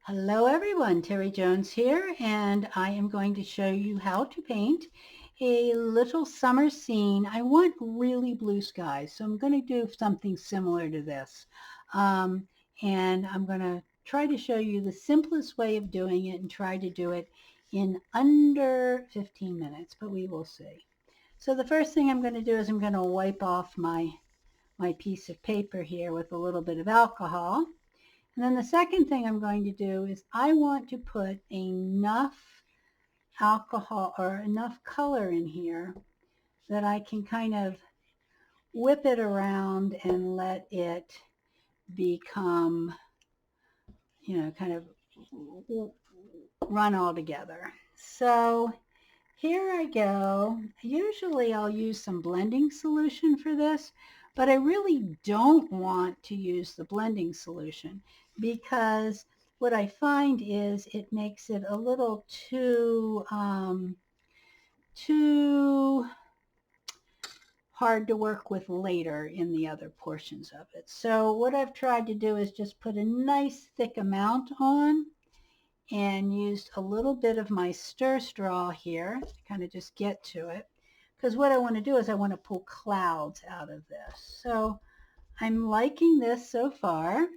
Hello everyone, Terry Jones here, and I am going to show you how to paint a little summer scene. I want really blue skies, so I'm going to do something similar to this. Um, and I'm going to try to show you the simplest way of doing it and try to do it in under 15 minutes, but we will see. So the first thing I'm going to do is I'm going to wipe off my piece of paper here with a little bit of alcohol. And then the second thing I'm going to do is I want to put enough alcohol or enough color in here that I can kind of whip it around and let it become, kind of run all together. So here I go. Usually I'll use some blending solution for this, but I really don't want to use the blending solution because what I find is it makes it a little too hard to work with later in the other portions of it. So what I've tried to do is just put a nice thick amount on and used a little bit of my stir straw here to kind of just get to it. Because what I want to do is I want to pull clouds out of this. So I'm liking this so far,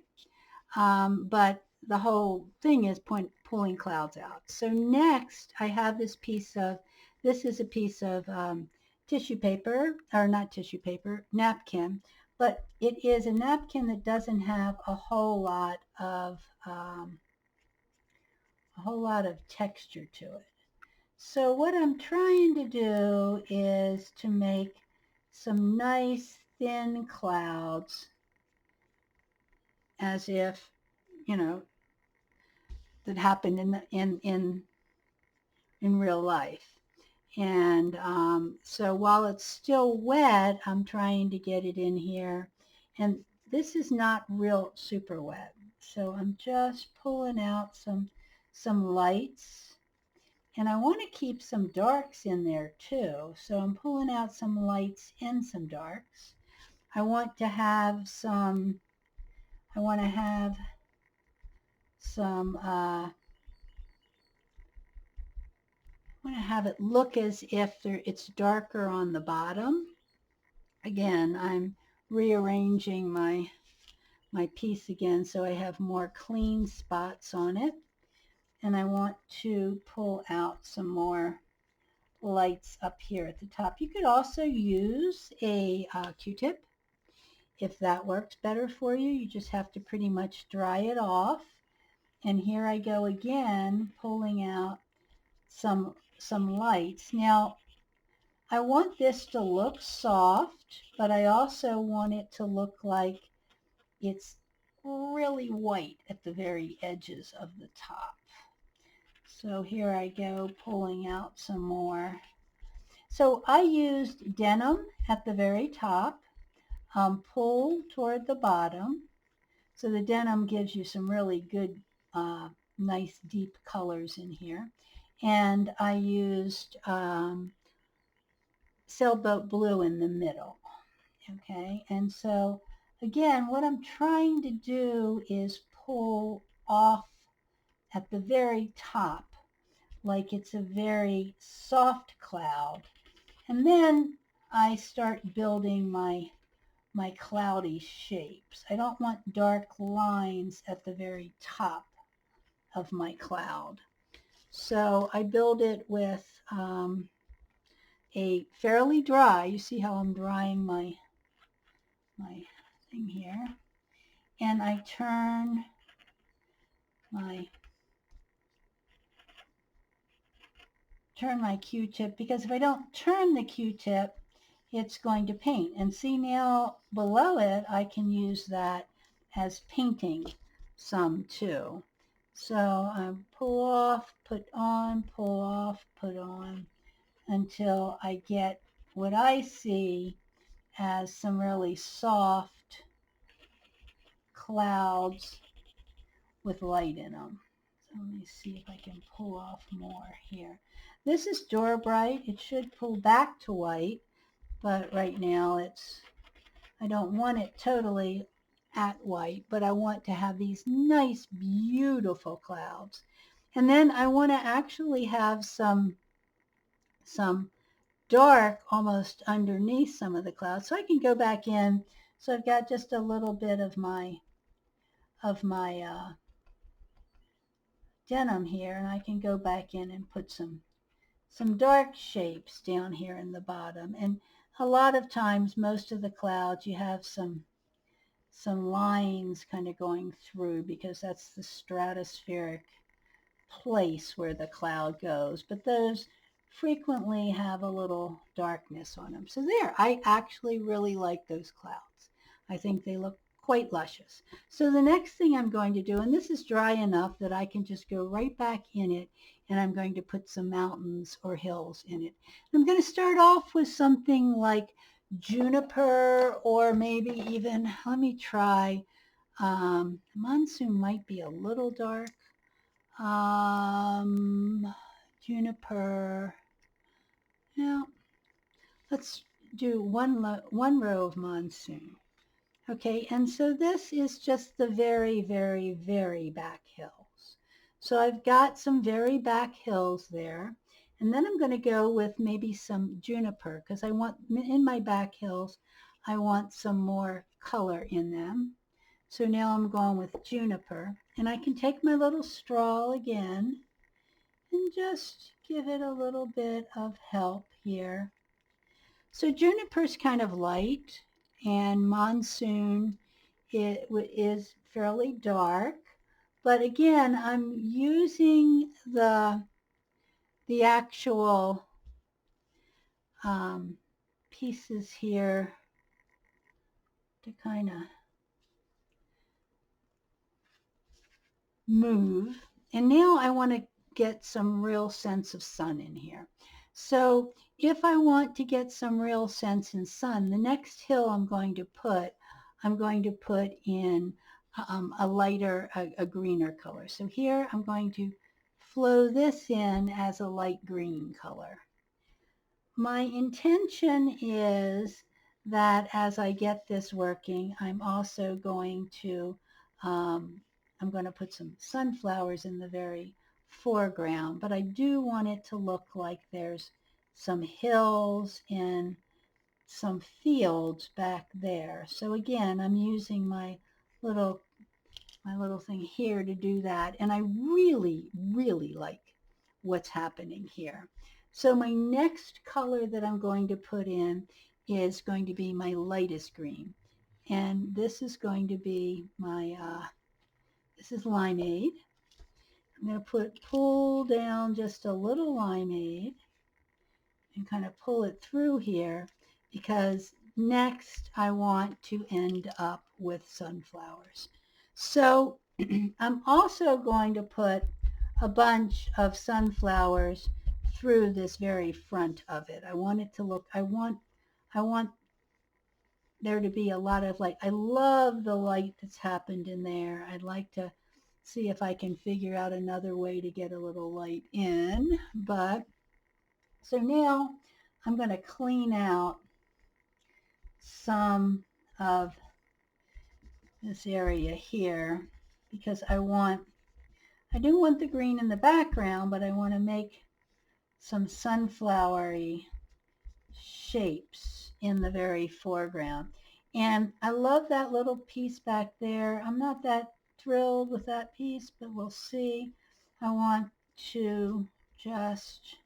but the whole thing is pulling clouds out. So next I have this is a piece of tissue paper, or not tissue paper, napkin, but it is a napkin that doesn't have a whole lot of texture to it. So what I'm trying to do is to make some nice thin clouds as if, that happened in real life. And so while it's still wet, I'm trying to get it in here. And this is not real super wet. So I'm just pulling out some lights. And I want to keep some darks in there too. So I'm pulling out some lights and some darks. I want to have some, I want to have some, I want to have it look as if it's darker on the bottom. Again, I'm rearranging my piece again so I have more clean spots on it. And I want to pull out some more lights up here at the top. You could also use a Q-tip if that works better for you. You just have to pretty much dry it off. And here I go again, pulling out some lights. Now, I want this to look soft, but I also want it to look like it's really white at the very edges of the top. So here I go, pulling out some more. So I used denim at the very top, pull toward the bottom. So the denim gives you some really good, nice deep colors in here. And I used Sailboat blue in the middle. Okay, and so again, what I'm trying to do is pull off at the very top like it's a very soft cloud. And then I start building my cloudy shapes. I don't want dark lines at the very top of my cloud. So I build it with a fairly dry, you see how I'm drying my thing here, and I turn my Q-tip, because if I don't turn the Q-tip, it's going to paint. And see, now below it, I can use that as painting some too. So I pull off, put on, pull off, put on, until I get what I see as some really soft clouds with light in them. So let me see if I can pull off more here. This is DuraBright. It should pull back to white, but right now I don't want it totally at white, but I want to have these nice, beautiful clouds. And then I want to actually have some dark almost underneath some of the clouds. So I can go back in. So I've got just a little bit of my denim here, and I can go back in and put some dark shapes down here in the bottom. And a lot of times, most of the clouds, you have some lines kind of going through because that's the stratospheric place where the cloud goes. But those frequently have a little darkness on them. So there, I actually really like those clouds. I think they look quite luscious. So the next thing I'm going to do, and this is dry enough that I can just go right back in it, and I'm going to put some mountains or hills in it. I'm going to start off with something like juniper, or maybe even, let me try, monsoon might be a little dark. Juniper. Now, let's do one row of monsoon. Okay, and so this is just the very, very, very back hills. So I've got some very back hills there. And then I'm going to go with maybe some juniper because I want, in my back hills, I want some more color in them. So now I'm going with juniper. And I can take my little straw again and just give it a little bit of help here. So juniper's kind of light, and monsoon is fairly dark. But again, I'm using the actual pieces here to kind of move. And now I want to get some real sense of sun in here. So if I want to get some real sense in sun, the next hill I'm going to put in a lighter, a greener color. So here I'm going to flow this in as a light green color. My intention is that as I get this working, I'm also going to I'm going to put some sunflowers in the very foreground, but I do want it to look like there's some hills and some fields back there. So again, I'm using my little thing here to do that, and I really, really like what's happening here. So my next color that I'm going to put in is going to be my lightest green, and this is going to be my this is limeade. I'm going to pull down just a little limeade and kind of pull it through here, because next I want to end up with sunflowers. So I'm also going to put a bunch of sunflowers through this very front of it. I want it to look, I want there to be a lot of light. I love the light that's happened in there. I'd like to see if I can figure out another way to get a little light in. But so now I'm going to clean out some of this area here, because I do want the green in the background, but I want to make some sunflowery shapes in the very foreground. And I love that little piece back there. I'm not that thrilled with that piece, but we'll see. I want to just,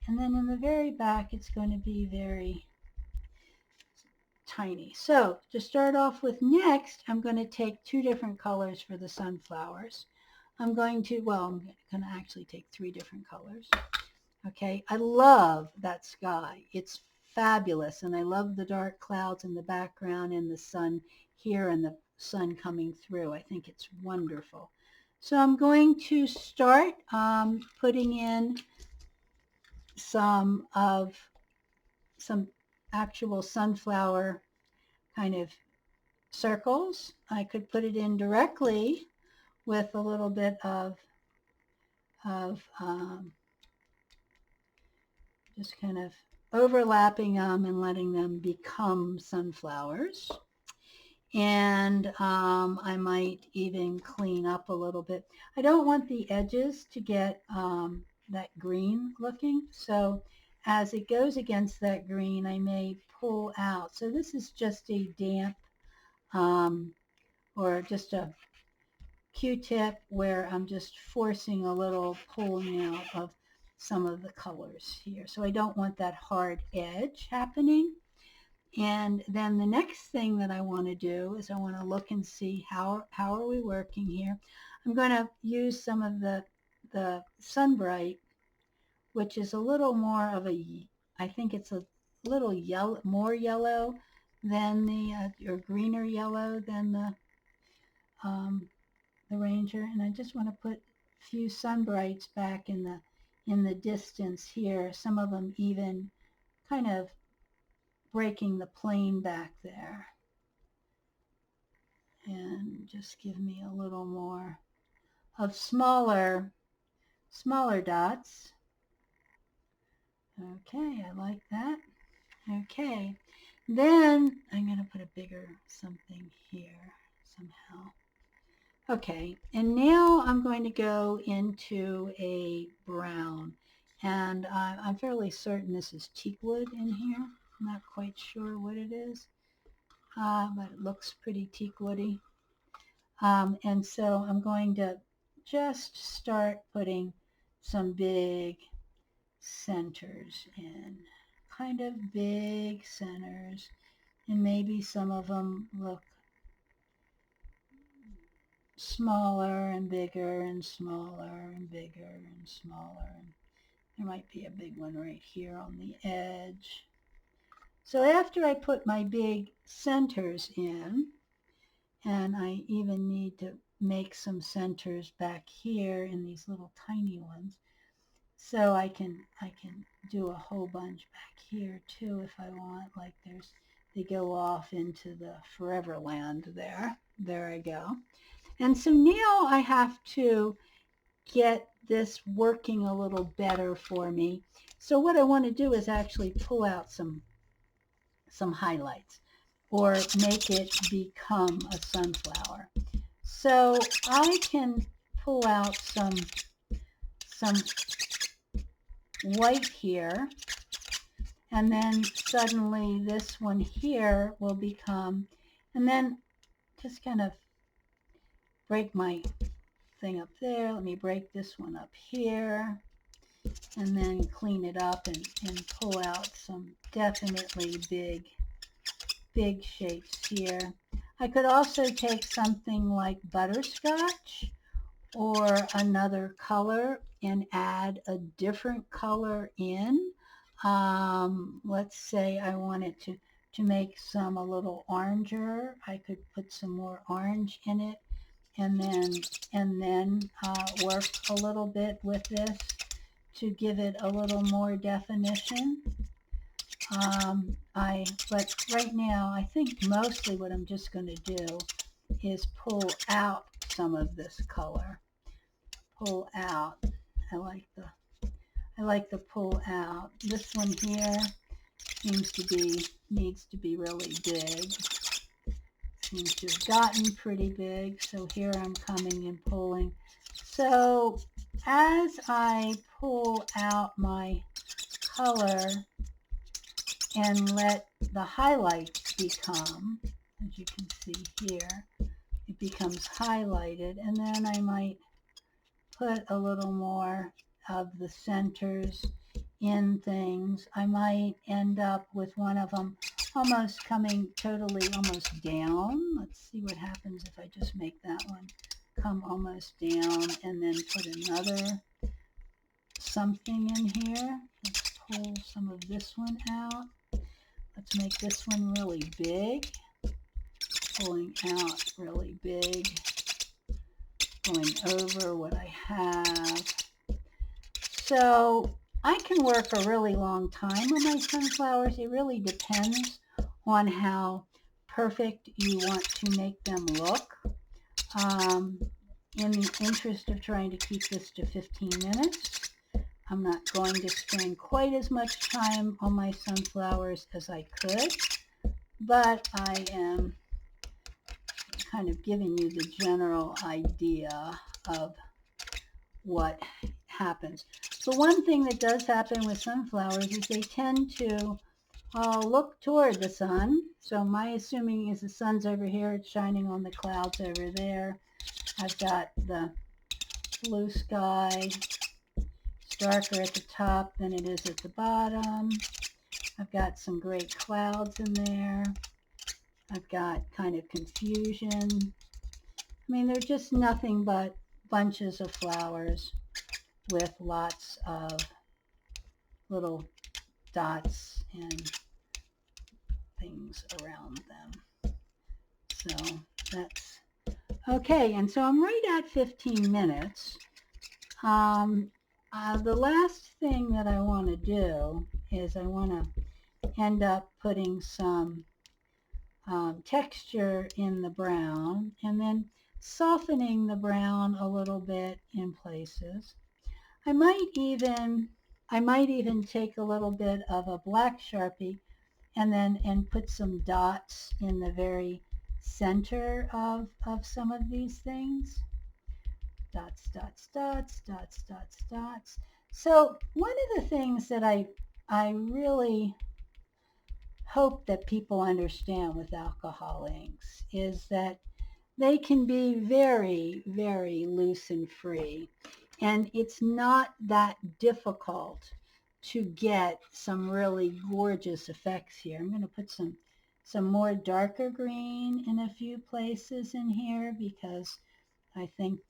and then in the very back, it's going to be very tiny. So to start off with next, I'm going to take two different colors for the sunflowers. I'm going to actually take three different colors. Okay, I love that sky. It's fabulous, and I love the dark clouds in the background and the sun here and the sun coming through. I think it's wonderful. So I'm going to start putting in some actual sunflower kind of circles. I could put it in directly with a little bit of just kind of overlapping them and letting them become sunflowers. And I might even clean up a little bit. I don't want the edges to get that green looking, so as it goes against that green, I may pull out. So this is just a damp or just a Q-tip where I'm just forcing a little pulling out of some of the colors here. So I don't want that hard edge happening. And then the next thing that I want to do is I want to look and see how are we working here. I'm going to use some of the sunbright, which is a little more of a, I think it's a little yellow, more yellow than the, or greener yellow than the Ranger. And I just want to put a few sunbrights back in the distance here. Some of them even kind of breaking the plane back there. And just give me a little more of smaller dots. Okay, I like that. Okay, then I'm going to put a bigger something here somehow. Okay, and now I'm going to go into a brown, and I'm fairly certain this is teakwood in here. I'm not quite sure what it is, but it looks pretty teakwoody. And so I'm going to just start putting some big centers in, kind of big centers, and maybe some of them look smaller and bigger and smaller and bigger and smaller. And there might be a big one right here on the edge. So after I put my big centers in, and I even need to make some centers back here in these little tiny ones, so I can do a whole bunch back here too if I want. Like they go off into the forever land there. There I go. And so now I have to get this working a little better for me. So what I want to do is actually pull out some highlights or make it become a sunflower. So I can pull out some white here, and then suddenly this one here will become, and then just kind of break my thing up there. Let me break this one up here, and then clean it up and pull out some definitely big shapes here. I could also take something like butterscotch or another color and add a different color in. Let's say I wanted to make some a little oranger. I could put some more orange in it, and then work a little bit with this to give it a little more definition. But right now, I think mostly what I'm just going to do is pull out some of this color. Pull out. I like the pull out. This one here needs to be really big. Seems to have gotten pretty big. So here I'm coming and pulling. So as I pull out my color and let the highlights become, as you can see here, it becomes highlighted, and then I might put a little more of the centers in things. I might end up with one of them almost coming totally almost down. Let's see what happens if I just make that one come almost down and then put another something in here. Let's pull some of this one out. Let's make this one really big. Pulling out really big. Going over what I have. So I can work a really long time on my sunflowers. It really depends on how perfect you want to make them look. In the interest of trying to keep this to 15 minutes, I'm not going to spend quite as much time on my sunflowers as I could, but I am kind of giving you the general idea of what happens. But one thing that does happen with sunflowers is they tend to look toward the sun. So my assuming is the sun's over here, it's shining on the clouds over there. I've got the blue sky. It's darker at the top than it is at the bottom. I've got some gray clouds in there. I've got kind of confusion. I mean, they're just nothing but bunches of flowers with lots of little dots and things around them. So that's okay. And so I'm right at 15 minutes. The last thing that I want to do is I want to end up putting some texture in the brown and then softening the brown a little bit in places. I might even take a little bit of a black Sharpie and put some dots in the very center of some of these things. Dots, dots, dots, dots, dots, dots. So one of the things that I really hope that people understand with alcohol inks is that they can be very, very loose and free. And it's not that difficult to get some really gorgeous effects here. I'm going to put some more darker green in a few places in here because I think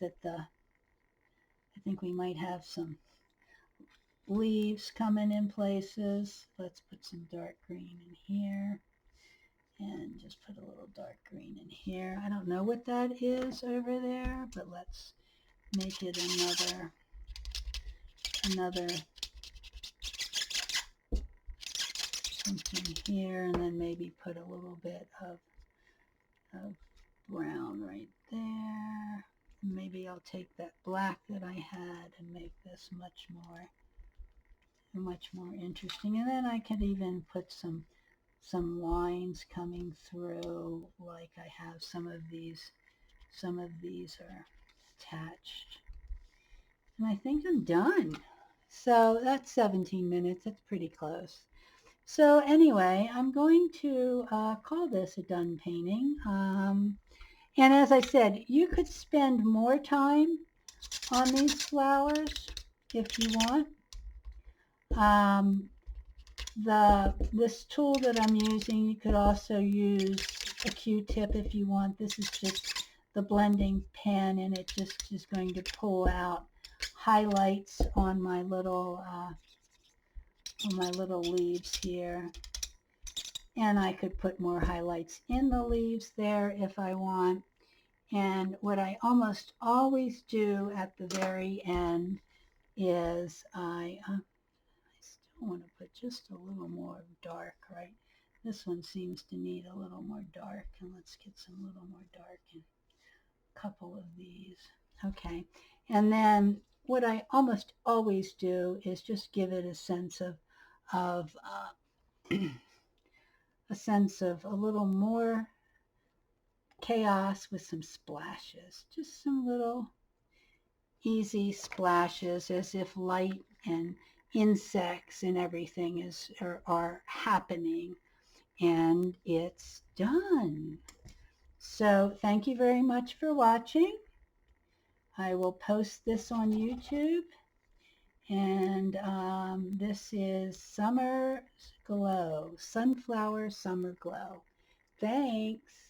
we might have some leaves coming in places. Let's put some dark green in here and just put a little dark green in here. I don't know what that is over there, but let's make it another something here, and then maybe put a little bit of brown right there. Maybe I'll take that black that I had and make this much more interesting. And then I could even put some lines coming through, like I have some of these are attached. And I think I'm done. So that's 17 minutes. That's pretty close. So anyway, I'm going to call this a done painting. And as I said, you could spend more time on these flowers if you want. This tool that I'm using, you could also use a Q-tip if you want. This is just the blending pen, and it just is going to pull out highlights on my little leaves here. And I could put more highlights in the leaves there if I want. And what I almost always do at the very end is I still want to put just a little more dark, right? This one seems to need a little more dark, and let's get some little more dark in a couple of these. Okay, and then what I almost always do is just give it a sense of a little more chaos with some splashes, just some little easy splashes, as if light and insects and everything are happening, and it's done. So thank you very much for watching. I will post this on YouTube, and this is Summer Glow, Sunflower Summer Glow. Thanks.